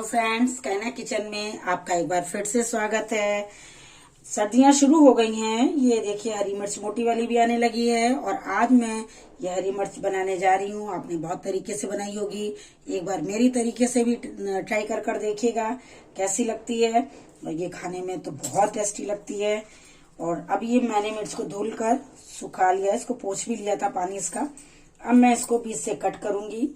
Friends, कहना kitchen में आपका एक बार फिर से स्वागत है। सर्दियां शुरू हो गई हैं। ये देखिए हरी मिर्च मोटी वाली भी आने लगी है और आज मैं ये हरी मिर्च बनाने जा रही हूँ। आपने बहुत तरीके से बनाई होगी, एक बार मेरी तरीके से भी ट्राई कर देखिएगा कैसी लगती है। और ये खाने में तो बहुत टेस्टी लगती है। और अब ये मैंने मिर्च को धुल कर सुखा लिया, इसको पोंछ भी लिया था पानी इसका। अब मैं इसको बीच से कट करूंगी।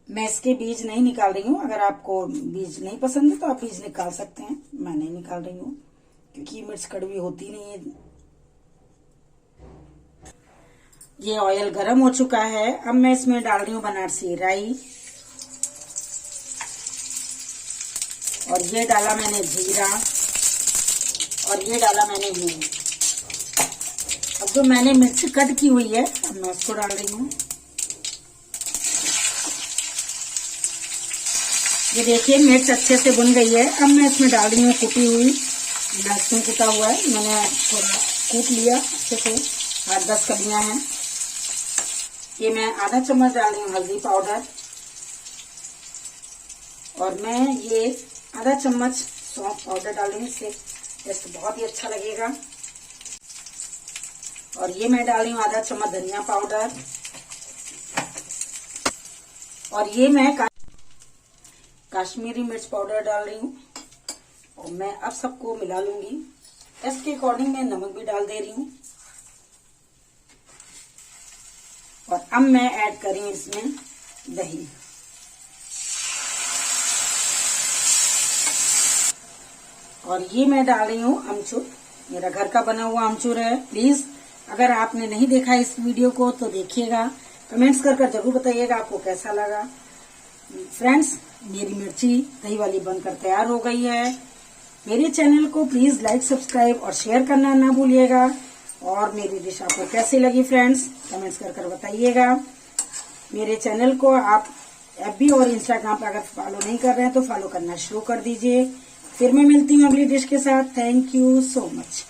मैं इसके बीज नहीं निकाल रही हूँ। अगर आपको बीज नहीं पसंद है तो आप बीज निकाल सकते हैं, मैं नहीं निकाल रही हूँ क्योंकि मिर्च कड़वी होती नहीं है। ये ऑयल गरम हो चुका है। अब मैं इसमें डाल रही हूँ बनारसी राई और ये डाला मैंने जीरा और ये डाला मैंने हींग। अब जो मैंने मिर्च कट की हुई है अब मैं उसको डाल रही हूँ। ये देखिए मिर्च अच्छे से भुन गई है। अब मैं इसमें डाल रही हूँ कुटी हुई लहसुन, कुटा हुआ है, मैंने थोड़ा कूट लिया अच्छे से, 8-10 कलियां हैं। ये मैं आधा चम्मच डाल रही हूँ हल्दी पाउडर और मैं ये आधा चम्मच सौंफ पाउडर डाल रही हूँ, इससे टेस्ट बहुत ही अच्छा लगेगा। और ये मैं डाल रही हूँ आधा चम्मच धनिया पाउडर और ये मैं कश्मीरी मिर्च पाउडर डाल रही हूँ। और मैं अब सबको मिला लूंगी। टेस्ट के अकॉर्डिंग मैं नमक भी डाल दे रही हूँ। और अब मैं ऐड कर रही हूँ इसमें दही। और ये मैं डाल रही हूँ अमचूर, मेरा घर का बना हुआ अमचूर है। प्लीज अगर आपने नहीं देखा इस वीडियो को तो देखिएगा, कमेंट्स कर जरूर बताइएगा आपको कैसा लगा। फ्रेंड्स, मेरी मिर्ची दही वाली बनकर तैयार हो गई है। मेरे चैनल को प्लीज लाइक, सब्सक्राइब और शेयर करना ना भूलिएगा। और मेरी डिश आपको कैसी लगी फ्रेंड्स, कमेंट्स कर बताइएगा। मेरे चैनल को आप FB और इंस्टाग्राम पर अगर फॉलो नहीं कर रहे हैं तो फॉलो करना शुरू कर दीजिए। फिर मैं मिलती हूँ अगली डिश के साथ। Thank you so much.